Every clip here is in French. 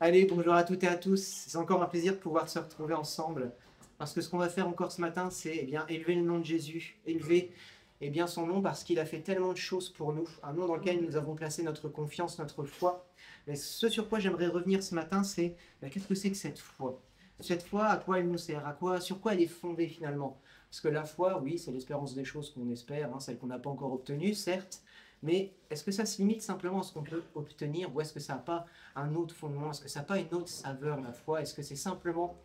Allez, bonjour à toutes et à tous. C'est encore un plaisir de pouvoir se retrouver ensemble. Parce que ce qu'on va faire encore ce matin, c'est élever le nom de Jésus, élever son nom parce qu'il a fait tellement de choses pour nous, un nom dans lequel nous avons placé notre confiance, notre foi. Mais ce sur quoi j'aimerais revenir ce matin, c'est qu'est-ce que c'est que cette foi? Cette foi, à quoi elle nous sert? Sur quoi elle est fondée finalement? Parce que la foi, oui, c'est l'espérance des choses qu'on espère, celles qu'on n'a pas encore obtenues, certes. Mais est-ce que ça se limite simplement à ce qu'on peut obtenir ou est-ce que ça n'a pas un autre fondement? Est-ce que ça n'a pas une autre saveur, la foi? Est-ce que c'est simplement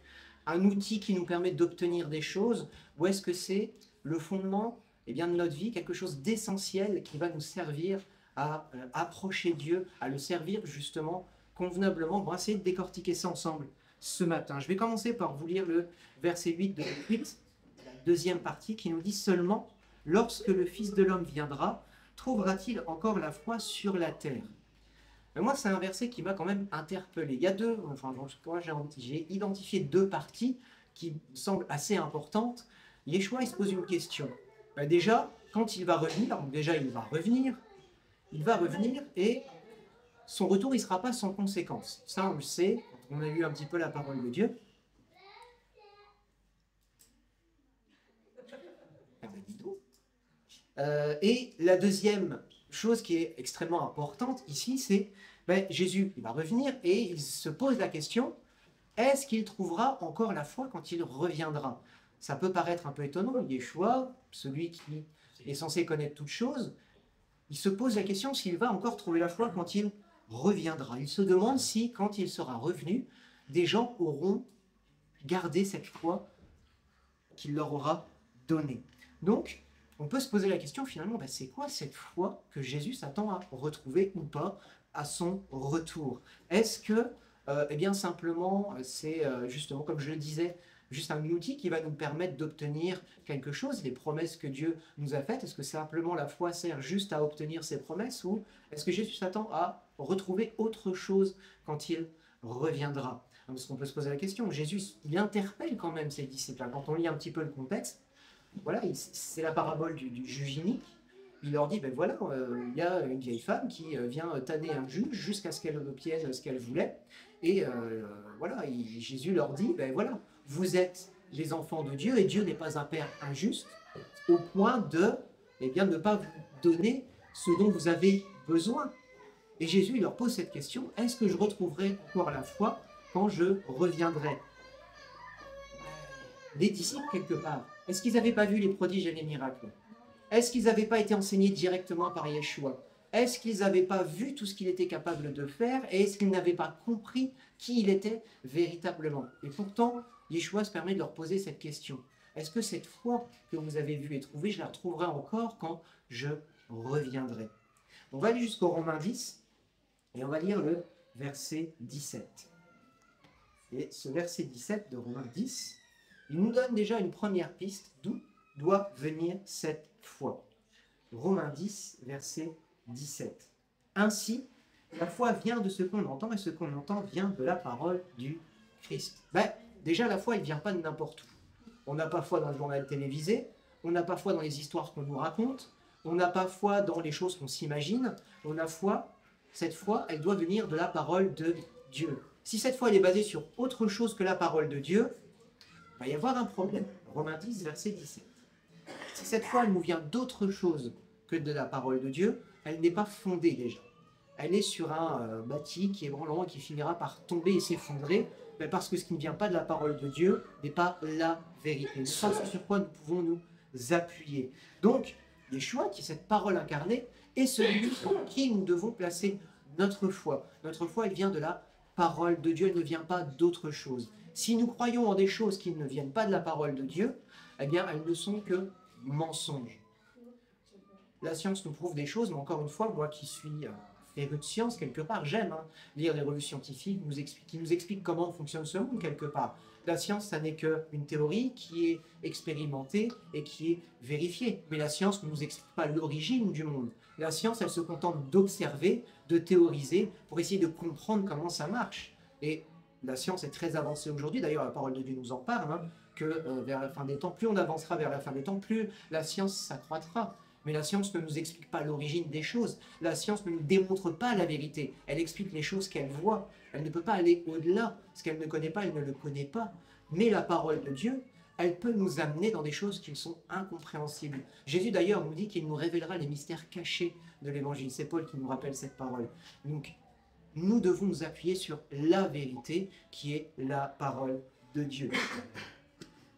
un outil qui nous permet d'obtenir des choses ou est-ce que c'est le fondement de notre vie, quelque chose d'essentiel qui va nous servir à approcher Dieu, à le servir justement convenablement? On va essayer de décortiquer ça ensemble ce matin. Je vais commencer par vous lire le verset 8 de Luc 8, la deuxième partie qui nous dit seulement « Lorsque le Fils de l'homme viendra, trouvera-t-il encore la foi sur la terre ?» Mais moi, c'est un verset qui m'a quand même interpellé. Il y a j'ai identifié deux parties qui me semblent assez importantes. Yeshua, il se pose une question. Déjà, quand il va revenir, il va revenir et son retour, il ne sera pas sans conséquence. Ça, on le sait, on a lu un petit peu la parole de Dieu. Et la deuxième chose qui est extrêmement importante ici, c'est Jésus, il va revenir et il se pose la question, est-ce qu'il trouvera encore la foi quand il reviendra? Ça peut paraître un peu étonnant, Yeshua, celui qui est censé connaître toutes choses, il se pose la question s'il va encore trouver la foi quand il reviendra. Il se demande si, quand il sera revenu, des gens auront gardé cette foi qu'il leur aura donnée. Donc, on peut se poser la question finalement, c'est quoi cette foi que Jésus s'attend à retrouver ou pas à son retour? Est-ce que, simplement, c'est justement, comme je le disais, juste un outil qui va nous permettre d'obtenir quelque chose, les promesses que Dieu nous a faites? Est-ce que simplement la foi sert juste à obtenir ces promesses ou est-ce que Jésus s'attend à retrouver autre chose quand il reviendra? Parce qu'on peut se poser la question, Jésus, il interpelle quand même ses disciples. Quand on lit un petit peu le contexte, voilà, c'est la parabole du juge inique. Il leur dit, il y a une vieille femme qui vient tanner un juge jusqu'à ce qu'elle obtienne ce qu'elle voulait. Et Jésus leur dit, vous êtes les enfants de Dieu et Dieu n'est pas un père injuste au point de ne pas vous donner ce dont vous avez besoin. Et Jésus leur pose cette question, est-ce que je retrouverai encore la foi quand je reviendrai? Les disciples, quelque part, est-ce qu'ils n'avaient pas vu les prodiges et les miracles? Est-ce qu'ils n'avaient pas été enseignés directement par Yeshua? Est-ce qu'ils n'avaient pas vu tout ce qu'il était capable de faire? Et est-ce qu'ils n'avaient pas compris qui il était véritablement? Et pourtant, Yeshua se permet de leur poser cette question. Est-ce que cette foi que vous avez vue et trouvée, je la retrouverai encore quand je reviendrai? On va aller jusqu'au Romains 10 et on va lire le verset 17. Et ce verset 17 de Romains 10, il nous donne déjà une première piste d'où doit venir cette foi. Romains 10, verset 17. Ainsi, la foi vient de ce qu'on entend, et ce qu'on entend vient de la parole du Christ. Déjà, la foi, elle ne vient pas de n'importe où. On n'a pas foi dans le journal télévisé, on n'a pas foi dans les histoires qu'on nous raconte, on n'a pas foi dans les choses qu'on s'imagine, on a foi, cette foi, elle doit venir de la parole de Dieu. Si cette foi elle est basée sur autre chose que la parole de Dieu, il va y avoir un problème. Romains 10, verset 17. Si cette foi elle nous vient d'autre chose que de la parole de Dieu, elle n'est pas fondée déjà. Elle est sur un bâti qui est branlant et qui finira par tomber et s'effondrer, parce que ce qui ne vient pas de la parole de Dieu n'est pas la vérité. Ne pas ce sur quoi nous pouvons nous appuyer. Donc, Yeshua, qui est cette parole incarnée, est celui en qui nous devons placer notre foi. Notre foi, elle vient de la parole de Dieu, elle ne vient pas d'autre chose. Si nous croyons en des choses qui ne viennent pas de la parole de Dieu, elles ne sont que mensonges. La science nous prouve des choses, mais encore une fois, moi qui suis féru de science, quelque part, j'aime lire les revues scientifiques qui nous expliquent comment fonctionne ce monde, quelque part. La science, ça n'est qu'une théorie qui est expérimentée et qui est vérifiée. Mais la science ne nous explique pas l'origine du monde. La science, elle se contente d'observer, de théoriser, pour essayer de comprendre comment ça marche. Et la science est très avancée aujourd'hui, d'ailleurs la parole de Dieu nous en parle, que vers la fin des temps, plus on avancera vers la fin des temps, plus la science s'accroîtra. Mais la science ne nous explique pas l'origine des choses. La science ne nous démontre pas la vérité. Elle explique les choses qu'elle voit. Elle ne peut pas aller au-delà. Ce qu'elle ne connaît pas, elle ne le connaît pas. Mais la parole de Dieu, elle peut nous amener dans des choses qui sont incompréhensibles. Jésus d'ailleurs nous dit qu'il nous révélera les mystères cachés de l'Évangile. C'est Paul qui nous rappelle cette parole. Donc, nous devons nous appuyer sur la vérité qui est la parole de Dieu.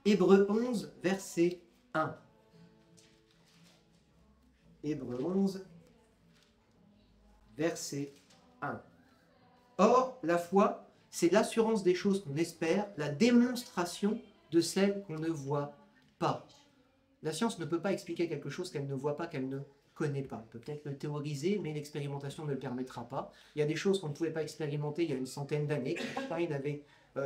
Hébreux 11, verset 1. Hébreux 11, verset 1. Or, la foi, c'est l'assurance des choses qu'on espère, la démonstration de celles qu'on ne voit pas. La science ne peut pas expliquer quelque chose qu'elle ne voit pas, qu'elle ne connaît pas. Elle peut peut-être le théoriser, mais l'expérimentation ne le permettra pas. Il y a des choses qu'on ne pouvait pas expérimenter il y a une centaine d'années, qu'Einstein avait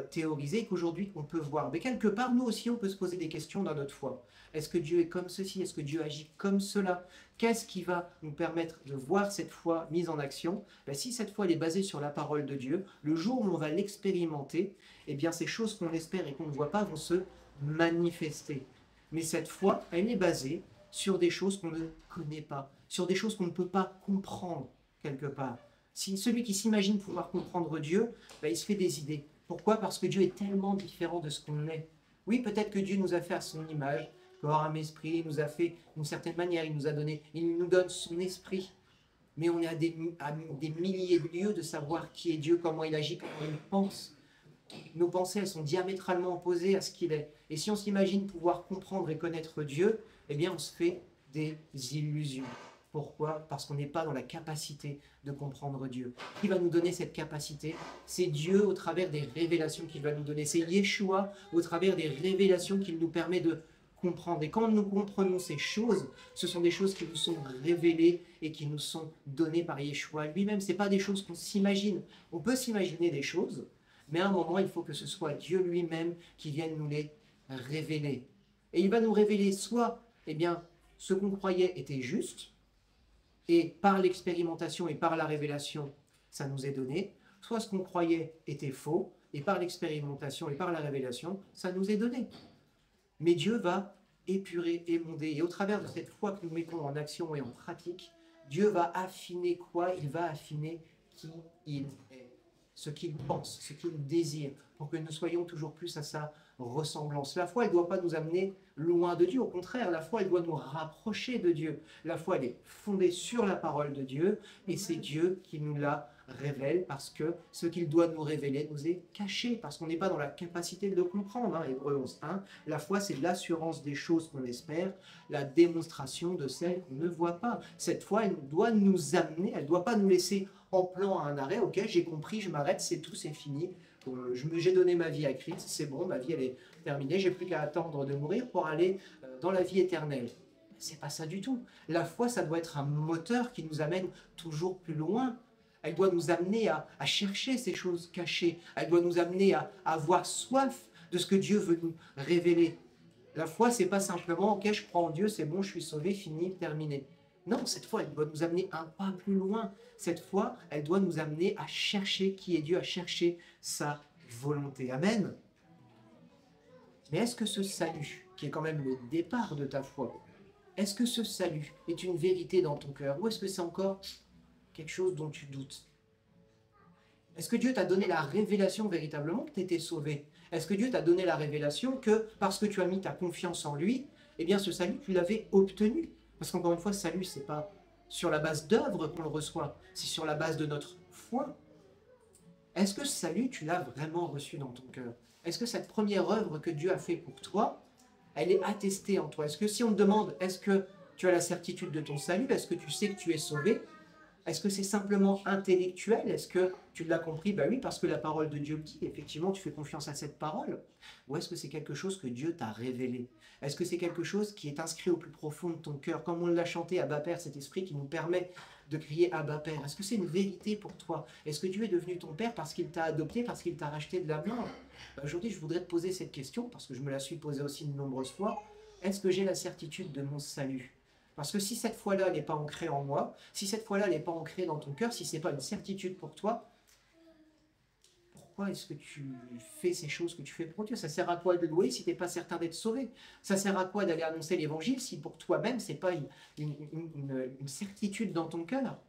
théorisé, qu'aujourd'hui on peut voir. Mais quelque part, nous aussi, on peut se poser des questions dans notre foi. Est-ce que Dieu est comme ceci? Est-ce que Dieu agit comme cela? Qu'est-ce qui va nous permettre de voir cette foi mise en action? Si cette foi elle est basée sur la parole de Dieu, le jour où on va l'expérimenter, eh bien ces choses qu'on espère et qu'on ne voit pas vont se manifester. Mais cette foi, elle est basée sur des choses qu'on ne connaît pas, sur des choses qu'on ne peut pas comprendre quelque part. Si celui qui s'imagine pouvoir comprendre Dieu, il se fait des idées. Pourquoi? Parce que Dieu est tellement différent de ce qu'on est. Oui, peut-être que Dieu nous a fait à son image, corps, âme, esprit, il nous a fait d'une certaine manière, il nous donne son esprit. Mais on est à des milliers de lieues de savoir qui est Dieu, comment il agit, comment il pense. Nos pensées, elles sont diamétralement opposées à ce qu'il est. Et si on s'imagine pouvoir comprendre et connaître Dieu, eh bien on se fait des illusions. Pourquoi? Parce qu'on n'est pas dans la capacité de comprendre Dieu. Qui va nous donner cette capacité? C'est Dieu au travers des révélations qu'il va nous donner. C'est Yeshua au travers des révélations qu'il nous permet de comprendre. Et quand nous comprenons ces choses, ce sont des choses qui nous sont révélées et qui nous sont données par Yeshua lui-même. Ce n'est pas des choses qu'on s'imagine. On peut s'imaginer des choses, mais à un moment, il faut que ce soit Dieu lui-même qui vienne nous les révéler. Et il va nous révéler soit, ce qu'on croyait était juste, et par l'expérimentation et par la révélation, ça nous est donné, soit ce qu'on croyait était faux, et par l'expérimentation et par la révélation, ça nous est donné. Mais Dieu va épurer, émonder, et au travers de cette foi que nous mettons en action et en pratique, Dieu va affiner quoi? Il va affiner qui il est, ce qu'il pense, ce qu'il désire, pour que nous soyons toujours plus à sa ressemblance. La foi, elle ne doit pas nous amener loin de Dieu. Au contraire, la foi, elle doit nous rapprocher de Dieu. La foi, elle est fondée sur la parole de Dieu, et c'est Dieu qui nous la révèle, parce que ce qu'il doit nous révéler nous est caché, parce qu'on n'est pas dans la capacité de le comprendre. Hébreux 11.1, la foi, c'est l'assurance des choses qu'on espère, la démonstration de celles qu'on ne voit pas. Cette foi, elle doit nous amener, elle ne doit pas nous laisser en plan à un arrêt. Ok, j'ai compris, je m'arrête, c'est tout, c'est fini. J'ai donné ma vie à Christ, c'est bon, ma vie elle est terminée, j'ai plus qu'à attendre de mourir pour aller dans la vie éternelle. C'est pas ça du tout. La foi, ça doit être un moteur qui nous amène toujours plus loin. Elle doit nous amener à chercher ces choses cachées. Elle doit nous amener à avoir soif de ce que Dieu veut nous révéler. La foi, c'est pas simplement, ok, je crois en Dieu, c'est bon, je suis sauvé, fini, terminé. Non, cette foi, elle doit nous amener un pas plus loin. Cette foi, elle doit nous amener à chercher qui est Dieu, à chercher sa volonté. Amen. Mais est-ce que ce salut, qui est quand même le départ de ta foi, est-ce que ce salut est une vérité dans ton cœur, ou est-ce que c'est encore quelque chose dont tu doutes? Est-ce que Dieu t'a donné la révélation véritablement que tu étais sauvé? Est-ce que Dieu t'a donné la révélation que parce que tu as mis ta confiance en lui, eh bien ce salut, tu l'avais obtenu? Parce qu'encore une fois, ce salut, ce n'est pas sur la base d'œuvres qu'on le reçoit, c'est sur la base de notre foi. Est-ce que ce salut, tu l'as vraiment reçu dans ton cœur? Est-ce que cette première œuvre que Dieu a fait pour toi, elle est attestée en toi? Est-ce que si on te demande, est-ce que tu as la certitude de ton salut? Est-ce que tu sais que tu es sauvé? Est-ce que c'est simplement intellectuel? Est-ce que tu l'as compris? Ben oui, parce que la parole de Dieu le dit. Effectivement, tu fais confiance à cette parole. Ou est-ce que c'est quelque chose que Dieu t'a révélé? Est-ce que c'est quelque chose qui est inscrit au plus profond de ton cœur? Comme on l'a chanté, Abba Père, cet esprit qui nous permet de crier Abba Père. Est-ce que c'est une vérité pour toi? Est-ce que Dieu est devenu ton Père parce qu'il t'a adopté, parce qu'il t'a racheté de la mort? Aujourd'hui, je voudrais te poser cette question, parce que je me la suis posée aussi de nombreuses fois. Est-ce que j'ai la certitude de mon salut? Parce que si cette foi-là n'est pas ancrée en moi, si cette foi-là n'est pas ancrée dans ton cœur, si ce n'est pas une certitude pour toi, pourquoi est-ce que tu fais ces choses que tu fais pour Dieu? Ça sert à quoi de louer si tu n'es pas certain d'être sauvé? Ça sert à quoi d'aller annoncer l'évangile si pour toi-même, ce n'est pas une certitude dans ton cœur?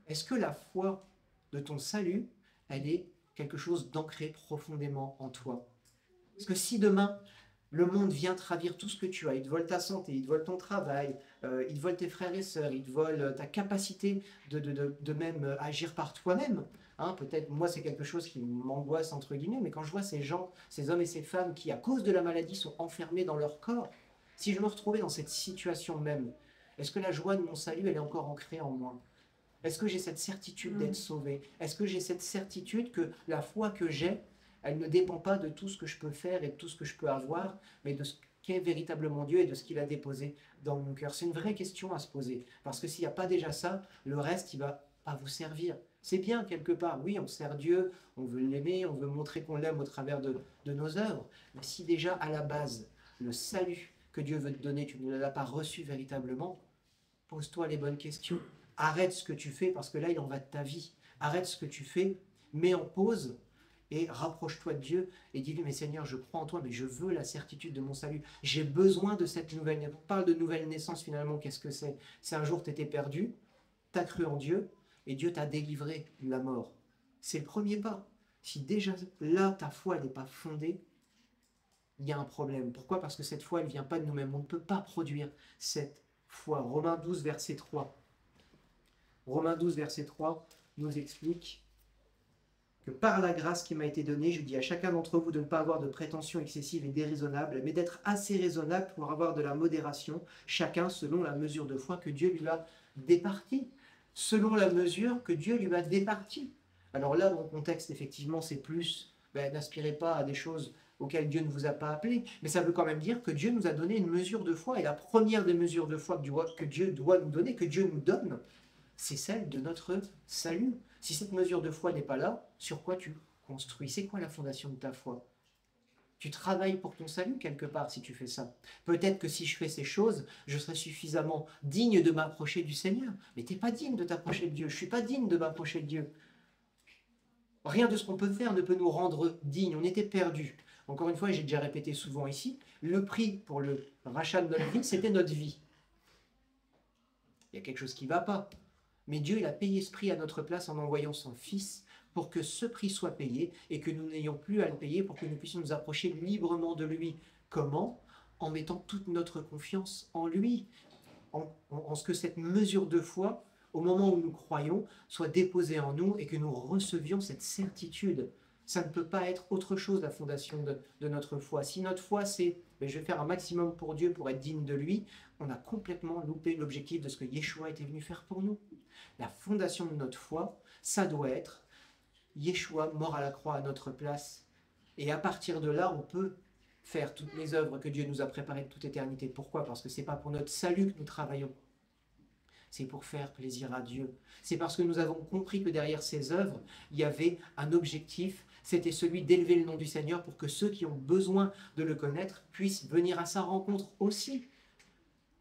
Est-ce que la foi de ton salut, elle est quelque chose d'ancré profondément en toi? Parce que si demain, le monde vient te ravir tout ce que tu as, il te vole ta santé, il te vole ton travail, il te vole tes frères et sœurs, il te vole ta capacité de même agir par toi-même. Hein, peut-être, moi, c'est quelque chose qui m'angoisse, entre guillemets, mais quand je vois ces gens, ces hommes et ces femmes qui, à cause de la maladie, sont enfermés dans leur corps, si je me retrouvais dans cette situation même, est-ce que la joie de mon salut, elle est encore ancrée en moi? Est-ce que j'ai cette certitude d'être sauvé? Est-ce que j'ai cette certitude que la foi que j'ai, elle ne dépend pas de tout ce que je peux faire et de tout ce que je peux avoir, mais de ce qu'est véritablement Dieu et de ce qu'il a déposé dans mon cœur? C'est une vraie question à se poser, parce que s'il n'y a pas déjà ça, le reste, il va pas vous servir. C'est bien quelque part, oui, on sert Dieu, on veut l'aimer, on veut montrer qu'on l'aime au travers de nos œuvres, mais si déjà à la base, le salut que Dieu veut te donner, tu ne l'as pas reçu véritablement, pose-toi les bonnes questions. Arrête ce que tu fais parce que là, il en va de ta vie. Arrête ce que tu fais, mets en pause et rapproche-toi de Dieu et dis-lui, mais Seigneur, je crois en toi, mais je veux la certitude de mon salut. J'ai besoin de cette nouvelle naissance. On parle de nouvelle naissance finalement, qu'est-ce que c'est? C'est un jour tu étais perdu, tu as cru en Dieu et Dieu t'a délivré de la mort. C'est le premier pas. Si déjà là, ta foi n'est pas fondée, il y a un problème. Pourquoi? Parce que cette foi, elle ne vient pas de nous-mêmes. On ne peut pas produire cette foi. Romains 12, verset 3. Romains 12, verset 3 nous explique que par la grâce qui m'a été donnée, je dis à chacun d'entre vous de ne pas avoir de prétentions excessives et déraisonnables, mais d'être assez raisonnable pour avoir de la modération, chacun selon la mesure de foi que Dieu lui a départie. Selon la mesure que Dieu lui a départie. Alors là, dans le contexte, effectivement, c'est plus, n'aspirez pas à des choses auxquelles Dieu ne vous a pas appelé, mais ça veut quand même dire que Dieu nous a donné une mesure de foi, et la première des mesures de foi que Dieu doit nous donner, que Dieu nous donne, c'est celle de notre salut. Si cette mesure de foi n'est pas là, sur quoi tu construis? C'est quoi la fondation de ta foi? Tu travailles pour ton salut quelque part si tu fais ça. Peut-être que si je fais ces choses, je serai suffisamment digne de m'approcher du Seigneur. Mais tu n'es pas digne de t'approcher de Dieu. Je ne suis pas digne de m'approcher de Dieu. Rien de ce qu'on peut faire ne peut nous rendre dignes. On était perdus. Encore une fois, j'ai déjà répété souvent ici, le prix pour le rachat de notre vie, c'était notre vie. Il y a quelque chose qui ne va pas. Mais Dieu, il a payé ce prix à notre place en envoyant son Fils pour que ce prix soit payé et que nous n'ayons plus à le payer pour que nous puissions nous approcher librement de lui. Comment? En mettant toute notre confiance en lui, en ce que cette mesure de foi, au moment où nous croyons, soit déposée en nous et que nous recevions cette certitude. Ça ne peut pas être autre chose, la fondation de notre foi. Si notre foi, c'est je vais faire un maximum pour Dieu pour être digne de lui, on a complètement loupé l'objectif de ce que Yeshua était venu faire pour nous. La fondation de notre foi, ça doit être Yeshua mort à la croix à notre place. Et à partir de là, on peut faire toutes les œuvres que Dieu nous a préparées de toute éternité. Pourquoi? Parce que ce n'est pas pour notre salut que nous travaillons. C'est pour faire plaisir à Dieu. C'est parce que nous avons compris que derrière ces œuvres, il y avait un objectif, c'était celui d'élever le nom du Seigneur pour que ceux qui ont besoin de le connaître puissent venir à sa rencontre aussi.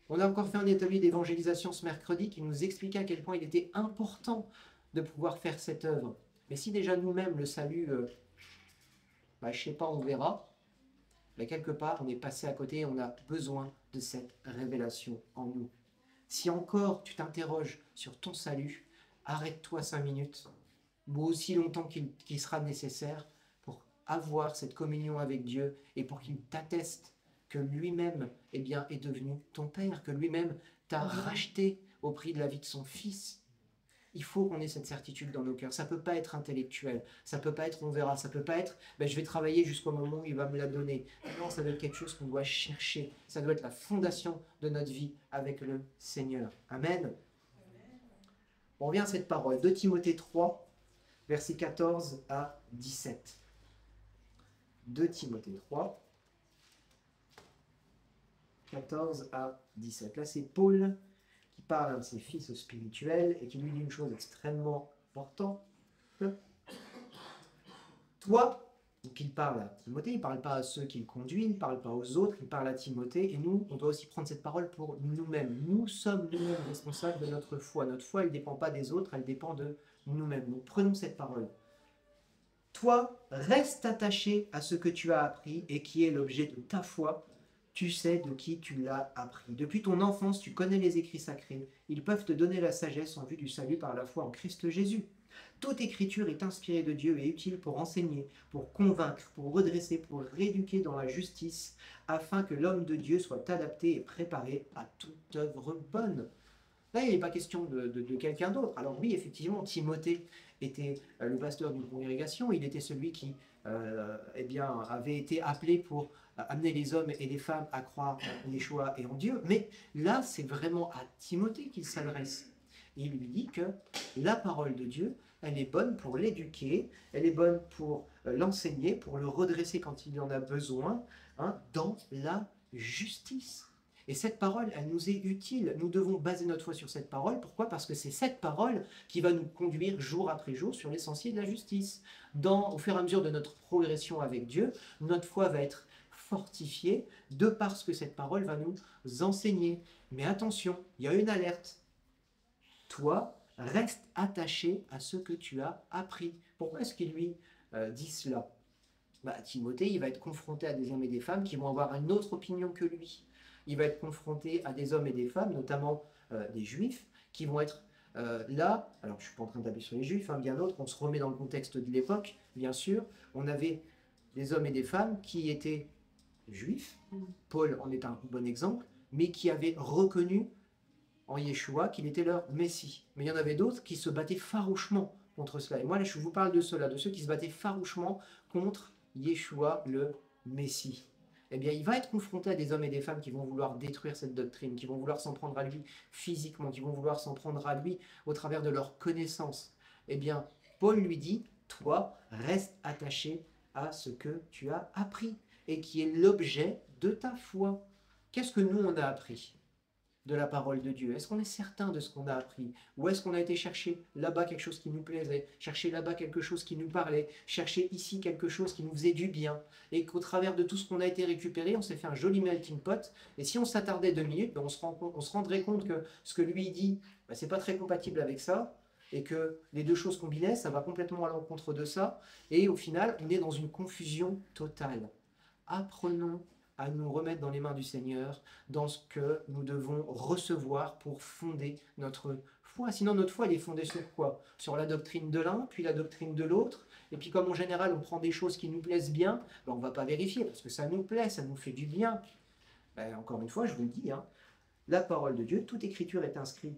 On a encore fait un atelier d'évangélisation ce mercredi qui nous expliquait à quel point il était important de pouvoir faire cette œuvre. Mais si déjà nous-mêmes, le salut, je ne sais pas, on verra, mais quelque part, on est passé à côté et on a besoin de cette révélation en nous. Si encore tu t'interroges sur ton salut, arrête-toi 5 minutes, ou aussi longtemps qu'il sera nécessaire pour avoir cette communion avec Dieu et pour qu'il t'atteste que lui-même est devenu ton Père, que lui-même t'a racheté au prix de la vie de son Fils. Il faut qu'on ait cette certitude dans nos cœurs. Ça ne peut pas être intellectuel, ça ne peut pas être on verra, ça ne peut pas être je vais travailler jusqu'au moment où il va me la donner. Non, ça doit être quelque chose qu'on doit chercher. Ça doit être la fondation de notre vie avec le Seigneur. Amen. On revient à cette parole. 2 Timothée 3, versets 14 à 17. 2 Timothée 3, 14 à 17. Là, c'est Paul qui parle à un de ses fils spirituels et qui lui dit une chose extrêmement importante. Toi, donc il parle à Timothée, il ne parle pas à ceux qui le conduisent, il ne parle pas aux autres, il parle à Timothée, et nous, on doit aussi prendre cette parole pour nous-mêmes. Nous sommes nous-mêmes responsables de notre foi. Notre foi, elle ne dépend pas des autres, elle dépend de nous-mêmes. Donc prenons cette parole. Toi, reste attaché à ce que tu as appris et qui est l'objet de ta foi. Tu sais de qui tu l'as appris. Depuis ton enfance, tu connais les écrits sacrés. Ils peuvent te donner la sagesse en vue du salut par la foi en Christ Jésus. Toute écriture est inspirée de Dieu et utile pour enseigner, pour convaincre, pour redresser, pour rééduquer dans la justice, afin que l'homme de Dieu soit adapté et préparé à toute œuvre bonne. Là, il n'est pas question de quelqu'un d'autre. Alors oui, effectivement, Timothée était le pasteur d'une congrégation, il était celui qui eh bien, avait été appelé pour amener les hommes et les femmes à croire en Yeshua et en Dieu, mais là, c'est vraiment à Timothée qu'il s'adresse. Il lui dit que la parole de Dieu, elle est bonne pour l'éduquer, elle est bonne pour l'enseigner, pour le redresser quand il en a besoin, hein, dans la justice. Et cette parole, elle nous est utile. Nous devons baser notre foi sur cette parole. Pourquoi? Parce que c'est cette parole qui va nous conduire jour après jour sur les sentiers de la justice. Au fur et à mesure de notre progression avec Dieu, notre foi va être fortifiée de parce que cette parole va nous enseigner. Mais attention, il y a une alerte. Toi, reste attaché à ce que tu as appris. Pourquoi est-ce qu'il lui dit cela? Timothée, il va être confronté à des hommes et des femmes qui vont avoir une autre opinion que lui. Il va être confronté à des hommes et des femmes, notamment des juifs, qui vont être là. Alors, je ne suis pas en train d'appuyer sur les juifs, hein, bien d'autres. On se remet dans le contexte de l'époque, bien sûr. On avait des hommes et des femmes qui étaient juifs. Paul en est un bon exemple, mais qui avaient reconnu en Yeshua qu'il était leur Messie. Mais il y en avait d'autres qui se battaient farouchement contre cela. Et moi, là, je vous parle de cela, de ceux qui se battaient farouchement contre Yeshua, le Messie. Eh bien, il va être confronté à des hommes et des femmes qui vont vouloir détruire cette doctrine, qui vont vouloir s'en prendre à lui physiquement, qui vont vouloir s'en prendre à lui au travers de leur connaissance. Eh bien, Paul lui dit, toi, reste attaché à ce que tu as appris et qui est l'objet de ta foi. Qu'est-ce que nous, on a appris de la parole de Dieu? Est-ce qu'on est certain de ce qu'on a appris? Ou est-ce qu'on a été chercher là-bas quelque chose qui nous plaisait, chercher là-bas quelque chose qui nous parlait, chercher ici quelque chose qui nous faisait du bien, et qu'au travers de tout ce qu'on a été récupéré, on s'est fait un joli melting pot, et si on s'attardait 2 minutes, on se rendrait compte que ce que lui dit, c'est pas très compatible avec ça, et que les deux choses combinées, ça va complètement à l'encontre de ça, et au final, on est dans une confusion totale. Apprenons à nous remettre dans les mains du Seigneur, dans ce que nous devons recevoir pour fonder notre foi. Sinon, notre foi, elle est fondée sur quoi? Sur la doctrine de l'un, puis la doctrine de l'autre. Et puis, comme en général, on prend des choses qui nous plaisent bien, on ne va pas vérifier, parce que ça nous plaît, ça nous fait du bien. Encore une fois, je vous le dis, hein, la parole de Dieu, toute écriture est inscrite,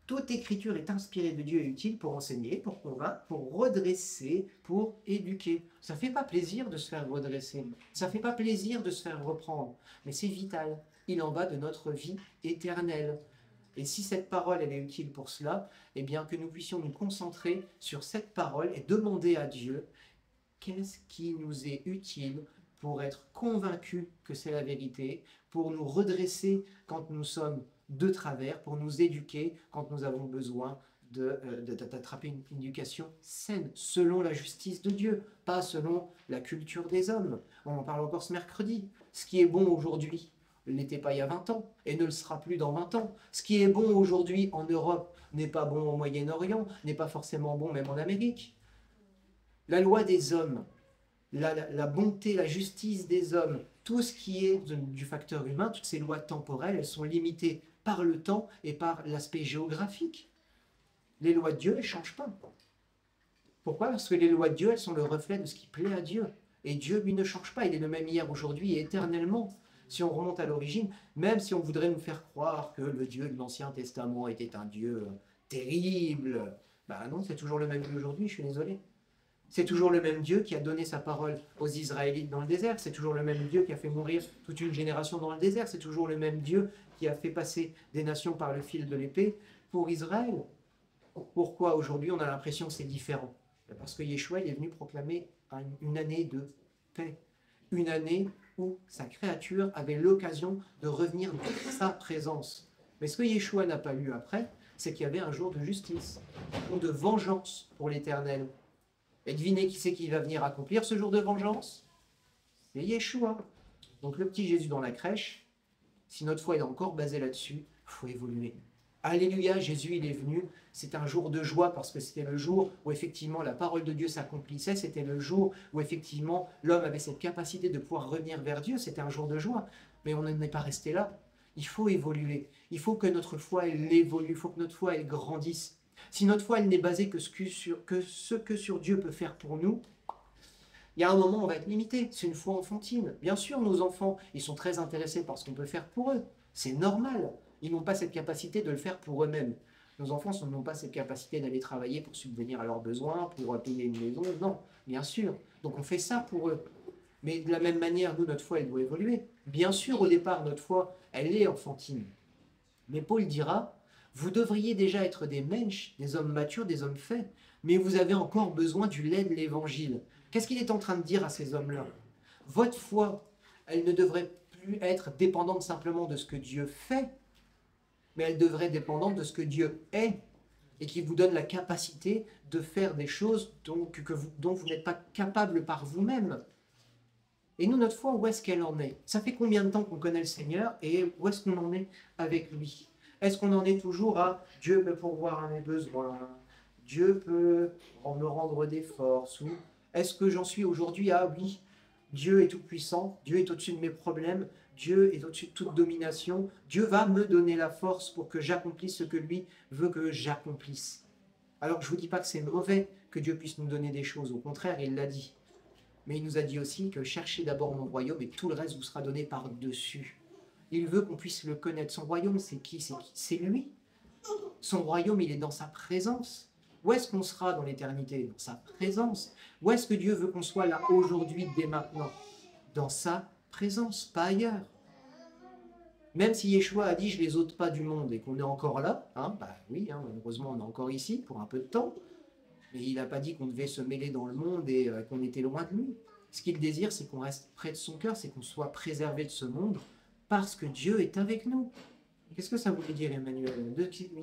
toute écriture est inspirée de Dieu et utile pour enseigner, pour convaincre, pour redresser, pour éduquer. Ça ne fait pas plaisir de se faire redresser, ça ne fait pas plaisir de se faire reprendre, mais c'est vital. Il en va de notre vie éternelle. Et si cette parole, elle est utile pour cela, eh bien que nous puissions nous concentrer sur cette parole et demander à Dieu qu'est-ce qui nous est utile pour être convaincus que c'est la vérité, pour nous redresser quand nous sommes de travers, pour nous éduquer quand nous avons besoin d'attraper une éducation saine, selon la justice de Dieu, pas selon la culture des hommes. On en parle encore ce mercredi. Ce qui est bon aujourd'hui n'était pas il y a 20 ans et ne le sera plus dans 20 ans. Ce qui est bon aujourd'hui en Europe n'est pas bon au Moyen-Orient, n'est pas forcément bon même en Amérique. La loi des hommes, la bonté, la justice des hommes, tout ce qui est du facteur humain, toutes ces lois temporelles, elles sont limitées par le temps et par l'aspect géographique. Les lois de Dieu, elles ne changent pas. Pourquoi? Parce que les lois de Dieu, elles sont le reflet de ce qui plaît à Dieu. Et Dieu, lui, ne change pas. Il est le même hier, aujourd'hui et éternellement. Si on remonte à l'origine, même si on voudrait nous faire croire que le Dieu de l'Ancien Testament était un Dieu terrible, non, c'est toujours le même Dieu aujourd'hui, je suis désolé. C'est toujours le même Dieu qui a donné sa parole aux Israélites dans le désert. C'est toujours le même Dieu qui a fait mourir toute une génération dans le désert. C'est toujours le même Dieu qui a fait passer des nations par le fil de l'épée pour Israël. Pourquoi aujourd'hui on a l'impression que c'est différent? Parce que Yeshua est venu proclamer une année de paix. Une année où sa créature avait l'occasion de revenir dans sa présence. Mais ce que Yeshua n'a pas eu après, c'est qu'il y avait un jour de justice, un jour de vengeance pour l'Éternel. Et devinez qui c'est qui va venir accomplir ce jour de vengeance? C'est Yeshua. Donc le petit Jésus dans la crèche, si notre foi est encore basée là-dessus, il faut évoluer. Alléluia, Jésus, il est venu. C'est un jour de joie parce que c'était le jour où effectivement la parole de Dieu s'accomplissait. C'était le jour où effectivement l'homme avait cette capacité de pouvoir revenir vers Dieu. C'était un jour de joie. Mais on n'en est pas resté là. Il faut évoluer. Il faut que notre foi, elle évolue. Il faut que notre foi, elle grandisse. Si notre foi, elle n'est basée que ce que sur Dieu peut faire pour nous, il y a un moment où on va être limité. C'est une foi enfantine. Bien sûr, nos enfants, ils sont très intéressés par ce qu'on peut faire pour eux. C'est normal. Ils n'ont pas cette capacité de le faire pour eux-mêmes. Nos enfants n'ont pas cette capacité d'aller travailler pour subvenir à leurs besoins, pour payer une maison. Non, bien sûr. Donc on fait ça pour eux. Mais de la même manière, nous, notre foi, elle doit évoluer. Bien sûr, au départ, notre foi, elle est enfantine. Mais Paul dira, vous devriez déjà être des mensch, des hommes matures, des hommes faits, mais vous avez encore besoin du lait de l'évangile. Qu'est-ce qu'il est en train de dire à ces hommes-là? Votre foi, elle ne devrait plus être dépendante simplement de ce que Dieu fait, mais elle devrait être dépendante de ce que Dieu est, et qui vous donne la capacité de faire des choses dont vous n'êtes pas capable par vous-même. Et nous, notre foi, où est-ce qu'elle en est? Ça fait combien de temps qu'on connaît le Seigneur et où est-ce qu'on en est avec lui? Est-ce qu'on en est toujours à Dieu peut pourvoir à mes besoins, Dieu peut me rendre des forces, ou est-ce que j'en suis aujourd'hui à oui, Dieu est tout-puissant, Dieu est au-dessus de mes problèmes, Dieu est au-dessus de toute domination, Dieu va me donner la force pour que j'accomplisse ce que lui veut que j'accomplisse. Alors je ne vous dis pas que c'est mauvais que Dieu puisse nous donner des choses, au contraire, il l'a dit. Mais il nous a dit aussi que cherchez d'abord mon royaume et tout le reste vous sera donné par-dessus. Il veut qu'on puisse le connaître. Son royaume, c'est qui? C'est lui. Son royaume, il est dans sa présence. Où est-ce qu'on sera dans l'éternité? Dans sa présence. Où est-ce que Dieu veut qu'on soit là aujourd'hui, dès maintenant? Dans sa présence, pas ailleurs. Même si Yeshua a dit « je les ôte pas du monde » et qu'on est encore là, bah oui, malheureusement on est encore ici pour un peu de temps, mais il n'a pas dit qu'on devait se mêler dans le monde et qu'on était loin de lui. Ce qu'il désire, c'est qu'on reste près de son cœur, c'est qu'on soit préservé de ce monde parce que Dieu est avec nous. Qu'est-ce que ça voulait dire, Emmanuel?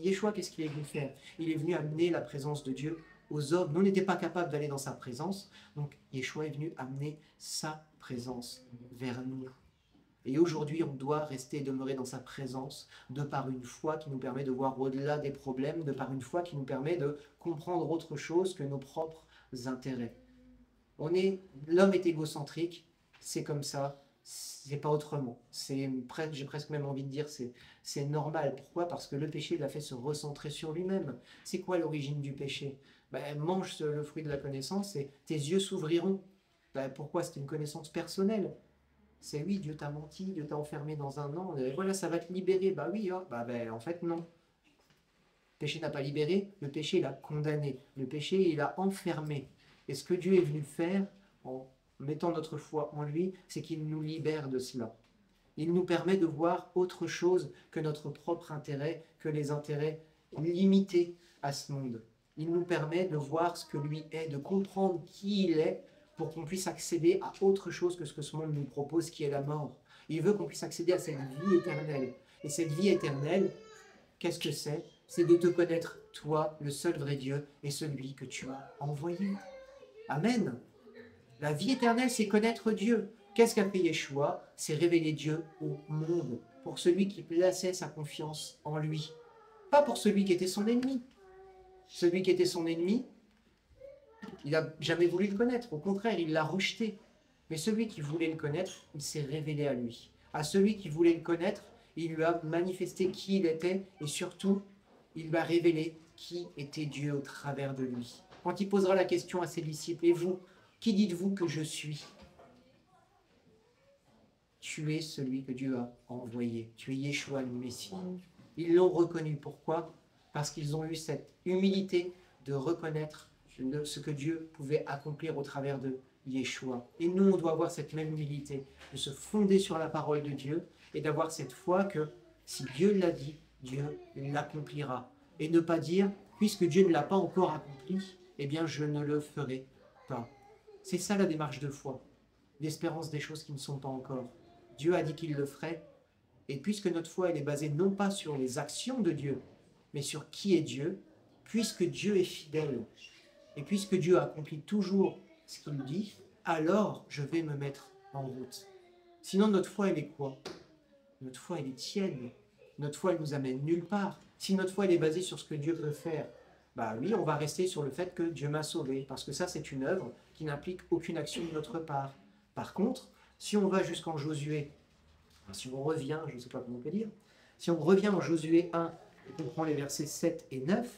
Yeshua, qu'est-ce qu'il est venu faire? Il est venu amener la présence de Dieu aux hommes. Nous, on n'était pas capable d'aller dans sa présence, donc Yeshua est venu amener sa présence vers nous. Et aujourd'hui, on doit rester et demeurer dans sa présence de par une foi qui nous permet de voir au-delà des problèmes, de par une foi qui nous permet de comprendre autre chose que nos propres intérêts. L'homme est égocentrique, c'est comme ça, c'est pas autrement. J'ai presque même envie de dire c'est normal. Pourquoi? Parce que le péché l'a fait se recentrer sur lui-même. C'est quoi l'origine du péché? Mange le fruit de la connaissance et tes yeux s'ouvriront. Pourquoi? C'est une connaissance personnelle. C'est oui, Dieu t'a menti, Dieu t'a enfermé dans un an, et voilà, ça va te libérer. Bah oui, en fait, non. Le péché n'a pas libéré, le péché, il a condamné. Le péché, il a enfermé. Et ce que Dieu est venu faire, en mettant notre foi en lui, c'est qu'il nous libère de cela. Il nous permet de voir autre chose que notre propre intérêt, que les intérêts limités à ce monde. Il nous permet de voir ce que lui est, de comprendre qui il est, pour qu'on puisse accéder à autre chose que ce que ce monde nous propose, qui est la mort. Il veut qu'on puisse accéder à cette vie éternelle. Et cette vie éternelle, qu'est-ce que c'est? C'est de te connaître, toi, le seul vrai Dieu, et celui que tu as envoyé. Amen. La vie éternelle, c'est connaître Dieu. Qu'est-ce qu'a fait Yeshua? C'est révéler Dieu au monde, pour celui qui plaçait sa confiance en lui. Pas pour celui qui était son ennemi. Celui qui était son ennemi, il n'a jamais voulu le connaître. Au contraire, il l'a rejeté. Mais celui qui voulait le connaître, il s'est révélé à lui. À celui qui voulait le connaître, il lui a manifesté qui il était et surtout, il lui a révélé qui était Dieu au travers de lui. Quand il posera la question à ses disciples, et vous, qui dites-vous que je suis? Tu es celui que Dieu a envoyé. Tu es Yeshua le Messie. Ils l'ont reconnu. Pourquoi? Parce qu'ils ont eu cette humilité de reconnaître ce que Dieu pouvait accomplir au travers de Yeshua. Et nous, on doit avoir cette même humilité, de se fonder sur la parole de Dieu et d'avoir cette foi que si Dieu l'a dit, Dieu l'accomplira. Et ne pas dire, puisque Dieu ne l'a pas encore accompli, eh bien je ne le ferai pas. C'est ça la démarche de foi, l'espérance des choses qui ne sont pas encore. Dieu a dit qu'il le ferait, et puisque notre foi elle est basée non pas sur les actions de Dieu, mais sur qui est Dieu, puisque Dieu est fidèle, et puisque Dieu accomplit toujours ce qu'il dit, alors je vais me mettre en route. Sinon, notre foi, elle est quoi? Notre foi, elle est tiède. Notre foi, elle nous amène nulle part. Si notre foi elle est basée sur ce que Dieu peut faire, bah oui, on va rester sur le fait que Dieu m'a sauvé, parce que ça c'est une œuvre qui n'implique aucune action de notre part. Par contre, si on va jusqu'en Josué, si on revient, je ne sais pas comment on peut dire, si on revient en Josué 1 et qu'on prend les versets 7 et 9,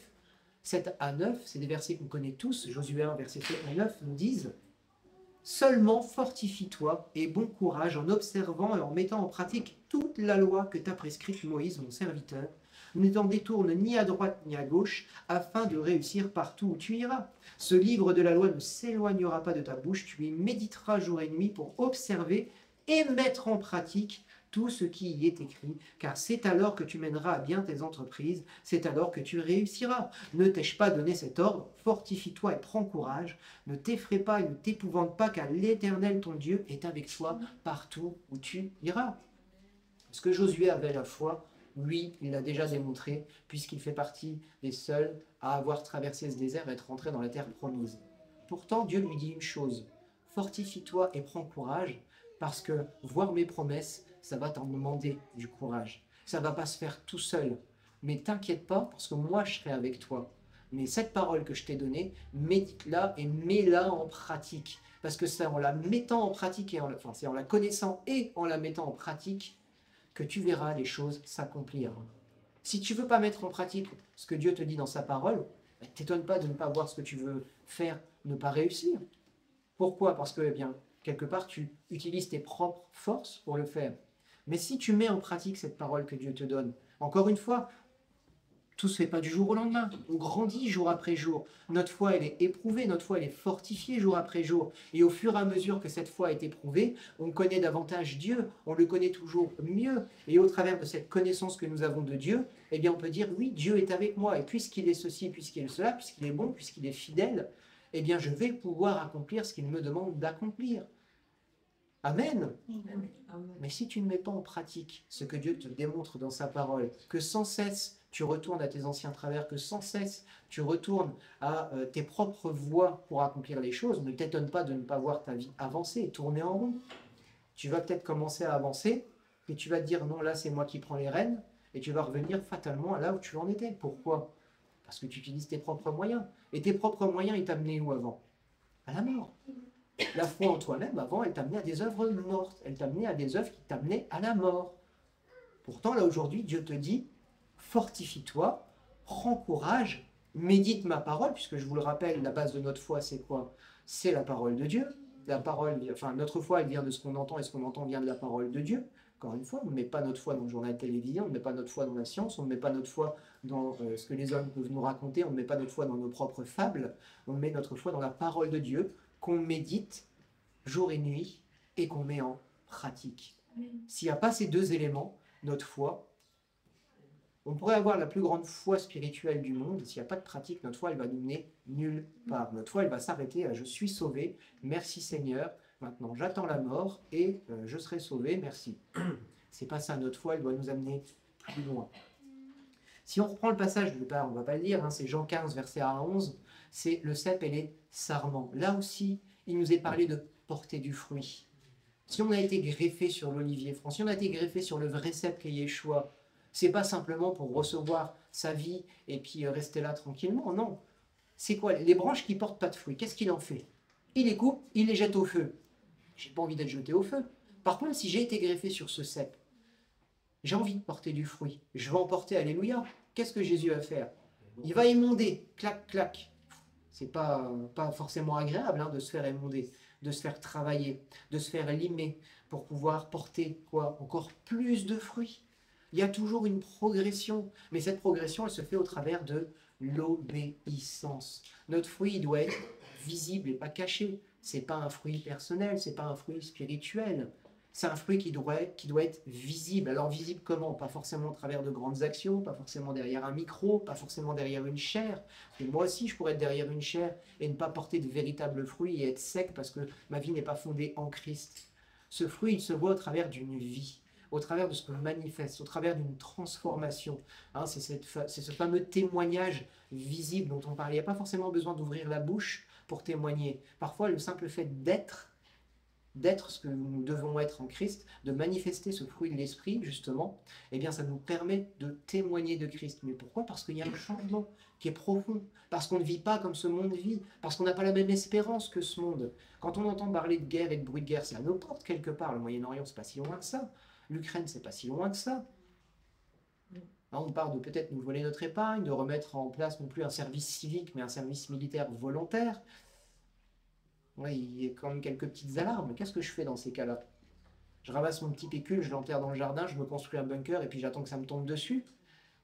7 à 9, c'est des versets qu'on connaît tous, Josué 1, versets 7 à 9 nous disent « Seulement fortifie-toi et bon courage en observant et en mettant en pratique toute la loi que t'a prescrite Moïse, mon serviteur, ne t'en détourne ni à droite ni à gauche, afin de réussir partout où tu iras. Ce livre de la loi ne s'éloignera pas de ta bouche, tu y méditeras jour et nuit pour observer et mettre en pratique tout ce qui y est écrit, car c'est alors que tu mèneras à bien tes entreprises, c'est alors que tu réussiras. Ne t'ai-je pas donné cet ordre? Fortifie-toi et prends courage. Ne t'effraie pas et ne t'épouvante pas, car l'Éternel, ton Dieu, est avec toi partout où tu iras. » Est-ce que Josué avait la foi? Oui, il l'a déjà démontré, puisqu'il fait partie des seuls à avoir traversé ce désert et être rentré dans la terre promise. Pourtant, Dieu lui dit une chose, fortifie-toi et prends courage, parce que voir mes promesses, ça va t'en demander du courage. Ça ne va pas se faire tout seul. Mais t'inquiète pas, parce que moi, je serai avec toi. Mais cette parole que je t'ai donnée, médite-la et mets-la en pratique. Parce que c'est en la mettant en pratique, c'est en la connaissant et en la mettant en pratique, que tu verras les choses s'accomplir. Si tu ne veux pas mettre en pratique ce que Dieu te dit dans sa parole, ne t'étonne pas de ne pas voir ce que tu veux faire, ne pas réussir. Pourquoi? Parce que, eh bien, quelque part, tu utilises tes propres forces pour le faire. Mais si tu mets en pratique cette parole que Dieu te donne, encore une fois, tout ne se fait pas du jour au lendemain. On grandit jour après jour. Notre foi, elle est éprouvée, notre foi, elle est fortifiée jour après jour. Et au fur et à mesure que cette foi est éprouvée, on connaît davantage Dieu, on le connaît toujours mieux. Et au travers de cette connaissance que nous avons de Dieu, eh bien, on peut dire, oui, Dieu est avec moi. Et puisqu'il est ceci, puisqu'il est cela, puisqu'il est bon, puisqu'il est fidèle, eh bien, je vais pouvoir accomplir ce qu'il me demande d'accomplir. Amen. Mais si tu ne mets pas en pratique ce que Dieu te démontre dans sa parole, que sans cesse tu retournes à tes anciens travers, que sans cesse tu retournes à tes propres voies pour accomplir les choses, ne t'étonne pas de ne pas voir ta vie avancer, tourner en rond. Tu vas peut-être commencer à avancer, et tu vas te dire non, là c'est moi qui prends les rênes, et tu vas revenir fatalement à là où tu en étais. Pourquoi? Parce que tu utilises tes propres moyens. Et tes propres moyens, ils t'amenaient où avant? À la mort. La foi en toi-même, avant, elle t'amenait à des œuvres mortes. Elle t'amenait à des œuvres qui t'amenaient à la mort. Pourtant, là, aujourd'hui, Dieu te dit, fortifie-toi, prends courage, médite ma parole, puisque je vous le rappelle, la base de notre foi, c'est quoi? C'est la parole de Dieu. La parole, enfin, notre foi, elle vient de ce qu'on entend, et ce qu'on entend vient de la parole de Dieu. Encore une fois, on ne met pas notre foi dans le journal télévisé, on ne met pas notre foi dans la science, on ne met pas notre foi dans ce que les hommes peuvent nous raconter, on ne met pas notre foi dans nos propres fables, on met notre foi dans la parole de Dieu, qu'on médite jour et nuit et qu'on met en pratique. S'il n'y a pas ces deux éléments, notre foi, on pourrait avoir la plus grande foi spirituelle du monde, s'il n'y a pas de pratique, notre foi, elle va nous mener nulle part. Notre foi, elle va s'arrêter à « je suis sauvé, merci Seigneur, maintenant j'attends la mort et je serai sauvé, merci ». C'est pas ça, notre foi, elle doit nous amener plus loin. Si on reprend le passage, on ne va pas le lire, hein, c'est Jean 15, verset 1 à 11, c'est le cep et les sarments. Là aussi, il nous est parlé de porter du fruit. Si on a été greffé sur l'olivier franc, si on a été greffé sur le vrai cep qui est Yeshua, c'est pas simplement pour recevoir sa vie et puis rester là tranquillement, non. C'est quoi? Les branches qui portent pas de fruits, qu'est-ce qu'il en fait? Il les coupe, il les jette au feu. J'ai pas envie d'être jeté au feu. Par contre, si j'ai été greffé sur ce cep, j'ai envie de porter du fruit. Je vais en porter, alléluia. Qu'est-ce que Jésus va faire? Il va émonder, clac, clac. C'est pas forcément agréable hein, de se faire émonder, de se faire travailler, de se faire limer pour pouvoir porter quoi? Encore plus de fruits. Il y a toujours une progression, mais cette progression, elle se fait au travers de l'obéissance. Notre fruit, il doit être visible et pas caché. C'est pas un fruit personnel, c'est pas un fruit spirituel. C'est un fruit qui doit être visible. Alors visible comment? Pas forcément au travers de grandes actions, pas forcément derrière un micro, pas forcément derrière une chair. Et moi aussi, je pourrais être derrière une chair et ne pas porter de véritables fruits et être sec parce que ma vie n'est pas fondée en Christ. Ce fruit, il se voit au travers d'une vie, au travers de ce qu'on manifeste, au travers d'une transformation. Hein, c'est ce fameux témoignage visible dont on parlait. Il n'y a pas forcément besoin d'ouvrir la bouche pour témoigner. Parfois, le simple fait d'être d'être ce que nous devons être en Christ, de manifester ce fruit de l'Esprit, justement, eh bien, ça nous permet de témoigner de Christ. Mais pourquoi? Parce qu'il y a un changement qui est profond, parce qu'on ne vit pas comme ce monde vit, parce qu'on n'a pas la même espérance que ce monde. Quand on entend parler de guerre et de bruit de guerre, c'est à nos portes quelque part. Le Moyen-Orient, c'est pas si loin que ça. L'Ukraine, c'est pas si loin que ça. On parle de peut-être nous voler notre épargne, de remettre en place non plus un service civique, mais un service militaire volontaire. Ouais, il y a quand même quelques petites alarmes. Qu'est-ce que je fais dans ces cas-là? Je ramasse mon petit pécule, je l'enterre dans le jardin, je me construis un bunker et puis j'attends que ça me tombe dessus?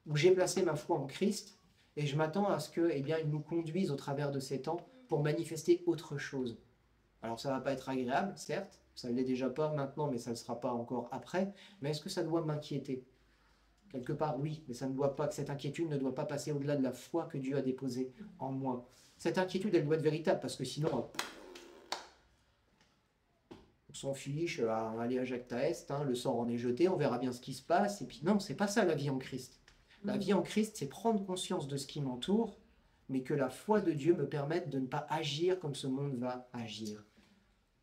Ou j'ai placé ma foi en Christ et je m'attends à ce que, eh bien, il nous conduise au travers de ces temps pour manifester autre chose? Alors ça ne va pas être agréable, certes, ça ne l'est déjà pas maintenant, mais ça ne le sera pas encore après. Mais est-ce que ça doit m'inquiéter? Quelque part, oui, mais ça ne doit pas, cette inquiétude ne doit pas passer au-delà de la foi que Dieu a déposée en moi. Cette inquiétude, elle doit être véritable, parce que sinon, on s'en fiche, on va aller à Jacta Est, le sort en est jeté, on verra bien ce qui se passe, et puis non, c'est pas ça la vie en Christ. La vie en Christ, c'est prendre conscience de ce qui m'entoure, mais que la foi de Dieu me permette de ne pas agir comme ce monde va agir.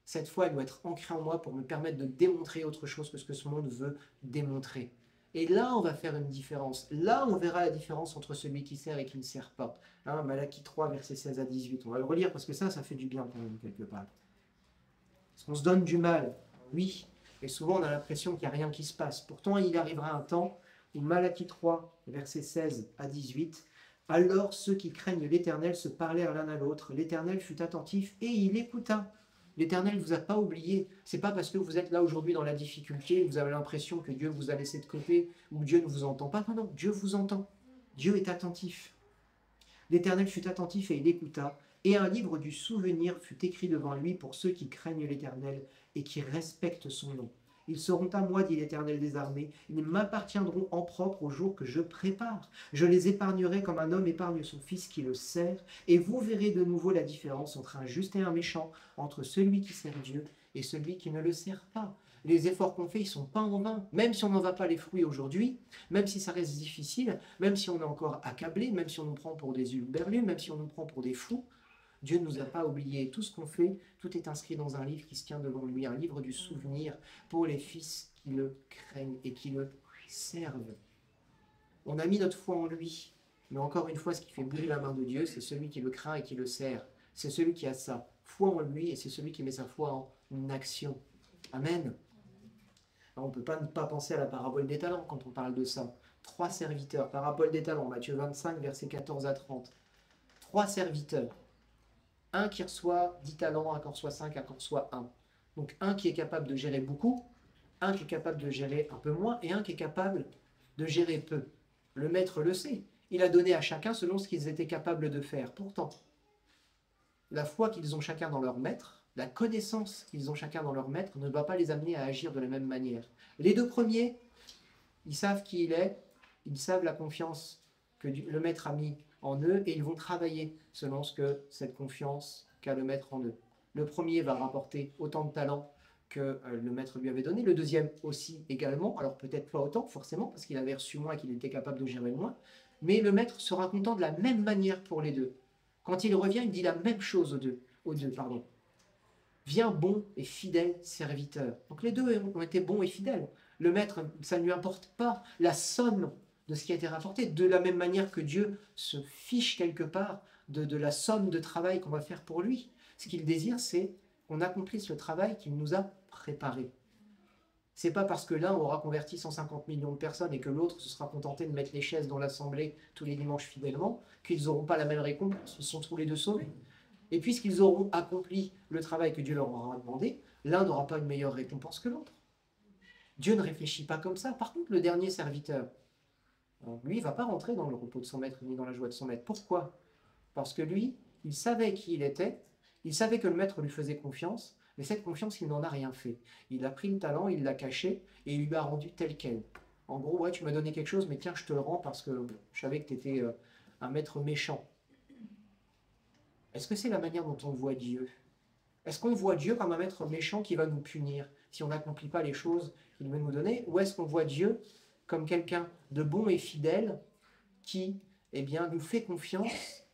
Cette foi, elle doit être ancrée en moi pour me permettre de démontrer autre chose que ce que ce monde veut démontrer. Et là, on va faire une différence. Là, on verra la différence entre celui qui sert et qui ne sert pas. Malachie 3, versets 16 à 18. On va le relire parce que ça fait du bien quand même, quelque part. Est-ce qu'on se donne du mal? Oui. Et souvent, on a l'impression qu'il n'y a rien qui se passe. Pourtant, il arrivera un temps où Malachie 3, versets 16 à 18, « Alors ceux qui craignent l'Éternel se parlèrent l'un à l'autre. L'Éternel fut attentif et il écouta. » L'Éternel ne vous a pas oublié. Ce n'est pas parce que vous êtes là aujourd'hui dans la difficulté, vous avez l'impression que Dieu vous a laissé de côté ou que Dieu ne vous entend pas. Non, non, Dieu vous entend. Dieu est attentif. L'Éternel fut attentif et il écouta. Et un livre du souvenir fut écrit devant lui pour ceux qui craignent l'Éternel et qui respectent son nom. Ils seront à moi, dit l'Éternel des armées. Ils m'appartiendront en propre au jour que je prépare. Je les épargnerai comme un homme épargne son fils qui le sert. Et vous verrez de nouveau la différence entre un juste et un méchant, entre celui qui sert Dieu et celui qui ne le sert pas. Les efforts qu'on fait, ils ne sont pas en vain. Même si on n'en va pas les fruits aujourd'hui, même si ça reste difficile, même si on est encore accablé, même si on nous prend pour des hurluberlus, même si on nous prend pour des fous, Dieu ne nous a pas oubliés. Tout ce qu'on fait, tout est inscrit dans un livre qui se tient devant lui, un livre du souvenir pour les fils qui le craignent et qui le servent. On a mis notre foi en lui, mais encore une fois, ce qui fait bouger la main de Dieu, c'est celui qui le craint et qui le sert. C'est celui qui a sa foi en lui et c'est celui qui met sa foi en action. Amen. Alors, on ne peut pas ne pas penser à la parabole des talents quand on parle de ça. 3 serviteurs, parabole des talents, Matthieu 25, versets 14 à 30. 3 serviteurs. Un qui reçoit 10 talents, un qui reçoit 5, un qui reçoit 1. Donc un qui est capable de gérer beaucoup, un qui est capable de gérer un peu moins, et un qui est capable de gérer peu. Le maître le sait. Il a donné à chacun selon ce qu'ils étaient capables de faire. Pourtant, la foi qu'ils ont chacun dans leur maître, la connaissance qu'ils ont chacun dans leur maître, ne doit pas les amener à agir de la même manière. Les 2 premiers, ils savent qui il est, ils savent la confiance que le maître a mis en eux et ils vont travailler selon ce que cette confiance qu'a le maître en eux. Le premier va rapporter autant de talent que le maître lui avait donné, le deuxième aussi également, alors peut-être pas autant forcément parce qu'il avait reçu moins et qu'il était capable de gérer moins, mais le maître sera content de la même manière pour les deux. Quand il revient, il dit la même chose aux deux. Viens bon et fidèle serviteur. Donc les deux ont été bons et fidèles. Le maître, ça ne lui importe pas la somme de ce qui a été rapporté, de la même manière que Dieu se fiche quelque part de la somme de travail qu'on va faire pour lui. Ce qu'il désire, c'est qu'on accomplisse le travail qu'il nous a préparé. C'est pas parce que l'un aura converti 150 millions de personnes et que l'autre se sera contenté de mettre les chaises dans l'assemblée tous les dimanches fidèlement qu'ils n'auront pas la même récompense. Ils sont tous les deux sauvés. Et puisqu'ils auront accompli le travail que Dieu leur aura demandé, l'un n'aura pas une meilleure récompense que l'autre. Dieu ne réfléchit pas comme ça. Par contre, le dernier serviteur, lui, il ne va pas rentrer dans le repos de son maître ni dans la joie de son maître. Pourquoi? Parce que lui, il savait qui il était, il savait que le maître lui faisait confiance, mais cette confiance, il n'en a rien fait. Il a pris le talent, il l'a caché, et il lui a rendu tel quel. En gros, ouais, tu m'as donné quelque chose, mais tiens, je te le rends parce que je savais que tu étais un maître méchant. Est-ce que c'est la manière dont on voit Dieu? Est-ce qu'on voit Dieu comme un maître méchant qui va nous punir si on n'accomplit pas les choses qu'il veut nous donner? Ou est-ce qu'on voit Dieu comme quelqu'un de bon et fidèle qui, eh bien, nous fait confiance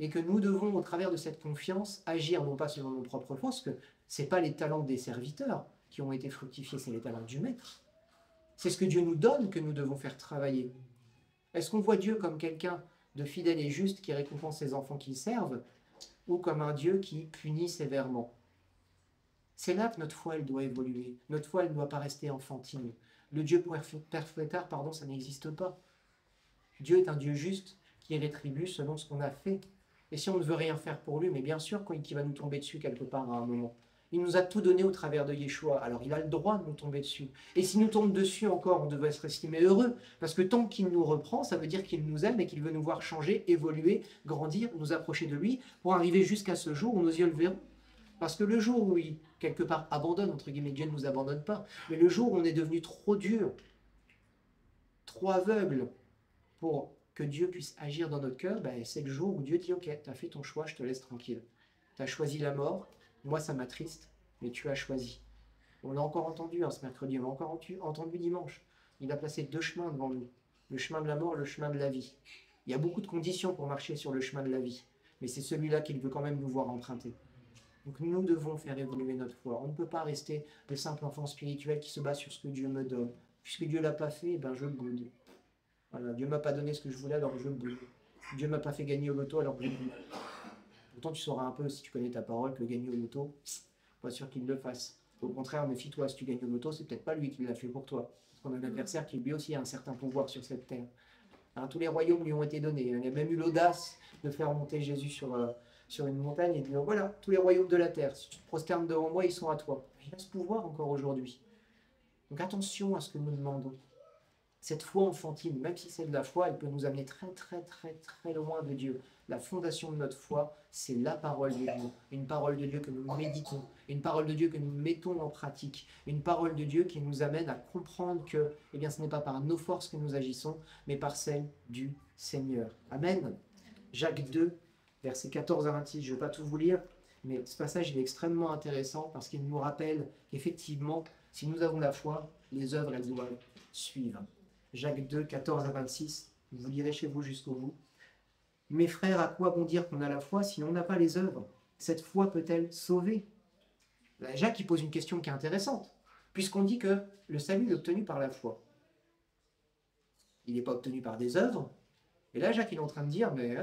et que nous devons, au travers de cette confiance, agir non pas selon nos propres forces, que ce n'est pas les talents des serviteurs qui ont été fructifiés, c'est les talents du Maître. C'est ce que Dieu nous donne que nous devons faire travailler. Est-ce qu'on voit Dieu comme quelqu'un de fidèle et juste qui récompense ses enfants qui le servent, ou comme un Dieu qui punit sévèrement? C'est là que notre foi, elle doit évoluer. Notre foi, elle ne doit pas rester enfantine. Le Dieu perfecteur, pardon, ça n'existe pas. Dieu est un Dieu juste qui rétribue selon ce qu'on a fait. Et si on ne veut rien faire pour lui, mais bien sûr qu'il va nous tomber dessus quelque part à un moment. Il nous a tout donné au travers de Yeshua, alors il a le droit de nous tomber dessus. Et s'il nous tombe dessus encore, on devrait se estimer heureux, parce que tant qu'il nous reprend, ça veut dire qu'il nous aime et qu'il veut nous voir changer, évoluer, grandir, nous approcher de lui, pour arriver jusqu'à ce jour où nos yeux le verront. Parce que le jour où il, quelque part, abandonne, entre guillemets, Dieu ne nous abandonne pas, mais le jour où on est devenu trop dur, trop aveugle pour que Dieu puisse agir dans notre cœur, ben, c'est le jour où Dieu dit « Ok, tu as fait ton choix, je te laisse tranquille. Tu as choisi la mort, moi ça m'attriste, mais tu as choisi. » On l'a encore entendu ce mercredi, on l'a encore entendu dimanche. Il a placé 2 chemins devant nous, le chemin de la mort, le chemin de la vie. Il y a beaucoup de conditions pour marcher sur le chemin de la vie, mais c'est celui-là qu'il veut quand même nous voir emprunter. Donc nous devons faire évoluer notre foi. On ne peut pas rester le simple enfant spirituel qui se base sur ce que Dieu me donne. Puisque Dieu ne l'a pas fait, ben je boude. Voilà, Dieu ne m'a pas donné ce que je voulais, alors je boude. Dieu ne m'a pas fait gagner au loto, alors je boude. Pourtant, tu sauras un peu, si tu connais ta parole, que gagner au loto, pas sûr qu'il le fasse. Au contraire, méfie-toi, si tu gagnes au loto, c'est peut-être pas lui qui l'a fait pour toi. Parce qu'on a un adversaire qui lui aussi a un certain pouvoir sur cette terre. Hein, tous les royaumes lui ont été donnés. Il a même eu l'audace de faire monter Jésus sur une montagne et de dire voilà, tous les royaumes de la terre, si tu te prosternes devant moi, ils sont à toi. Il a ce pouvoir encore aujourd'hui. Donc attention à ce que nous demandons. Cette foi enfantine, même si c'est de la foi, elle peut nous amener très très très très loin de Dieu. La fondation de notre foi, c'est la parole de Dieu. Une parole de Dieu que nous méditons, une parole de Dieu que nous mettons en pratique, une parole de Dieu qui nous amène à comprendre que eh bien, ce n'est pas par nos forces que nous agissons, mais par celles du Seigneur. Amen. Jacques 2, versets 14 à 26, je ne vais pas tout vous lire, mais ce passage il est extrêmement intéressant parce qu'il nous rappelle qu'effectivement, si nous avons la foi, les œuvres, elles doivent suivre. Jacques 2, 14 à 26, vous lirez chez vous jusqu'au bout. Mes frères, à quoi bon dire qu'on a la foi si on n'a pas les œuvres? Cette foi peut-elle sauver? Jacques il pose une question qui est intéressante, puisqu'on dit que le salut est obtenu par la foi. Il n'est pas obtenu par des œuvres. Et là, Jacques il est en train de dire, mais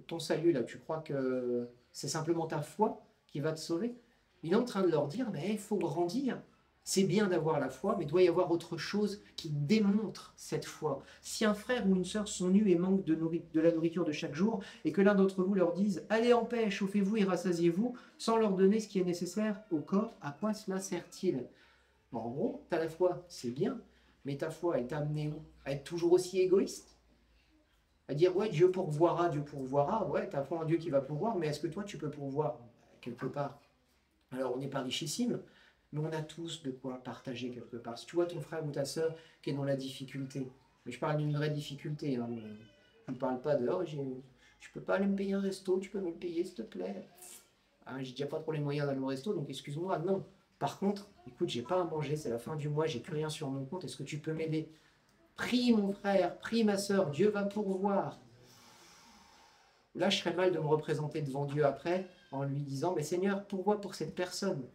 ton salut, là, tu crois que c'est simplement ta foi qui va te sauver? Il est en train de leur dire, mais il faut grandir. C'est bien d'avoir la foi, mais il doit y avoir autre chose qui démontre cette foi. Si un frère ou une sœur sont nus et manquent de la nourriture de chaque jour, et que l'un d'entre vous leur dise « Allez en paix, chauffez-vous et rassasiez-vous », sans leur donner ce qui est nécessaire au corps, à quoi cela sert-il? Bon, en gros, tu as la foi, c'est bien, mais ta foi, elle t'a amené où? À être toujours aussi égoïste? À dire « Ouais, Dieu pourvoira, ouais, tu as foi en Dieu qui va pourvoir, mais est-ce que toi, tu peux pourvoir? » Quelque part. Alors, on n'est pas richissime, mais on a tous de quoi partager quelque part. Si tu vois ton frère ou ta sœur qui est dans la difficulté, mais je parle d'une vraie difficulté, hein, je ne parle pas de oh, je peux pas aller me payer un resto, tu peux me le payer s'il te plaît. Hein, j'ai déjà pas trop les moyens d'aller au resto, donc excuse-moi, non. Par contre, écoute, j'ai pas à manger, c'est la fin du mois, j'ai plus rien sur mon compte, est-ce que tu peux m'aider? Prie mon frère, prie ma sœur, Dieu va pourvoir. Là, je serais mal de me représenter devant Dieu après en lui disant, mais Seigneur, pourvois pour cette personne.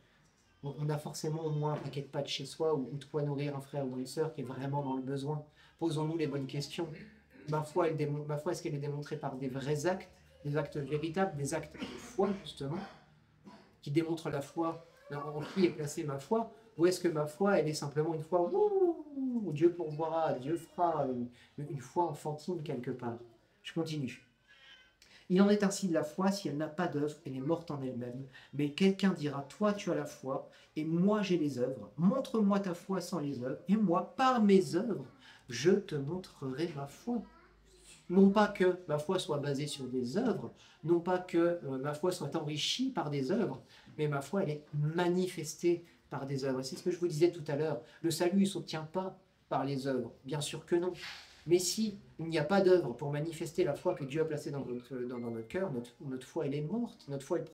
On a forcément au moins un paquet de pâtes chez soi ou de quoi nourrir un frère ou une sœur qui est vraiment dans le besoin. Posons-nous les bonnes questions. Ma foi, est-ce qu'elle est démontrée par des vrais actes, des actes véritables, des actes de foi, justement, qui démontrent la foi en qui est placée ma foi? Ou est-ce que ma foi, elle est simplement une foi où Dieu pourvoira, Dieu fera, une foi enfantine quelque part? Je continue. Il en est ainsi de la foi, si elle n'a pas d'œuvre, elle est morte en elle-même. Mais quelqu'un dira, toi tu as la foi, et moi j'ai les œuvres. Montre-moi ta foi sans les œuvres, et moi, par mes œuvres, je te montrerai ma foi. Non pas que ma foi soit basée sur des œuvres, non pas que ma foi soit enrichie par des œuvres, mais ma foi, elle est manifestée par des œuvres. C'est ce que je vous disais tout à l'heure. Le salut ne s'obtient pas par les œuvres, bien sûr que non. Mais si il n'y a pas d'œuvre pour manifester la foi que Dieu a placée dans notre cœur, notre foi elle est morte, notre foi elle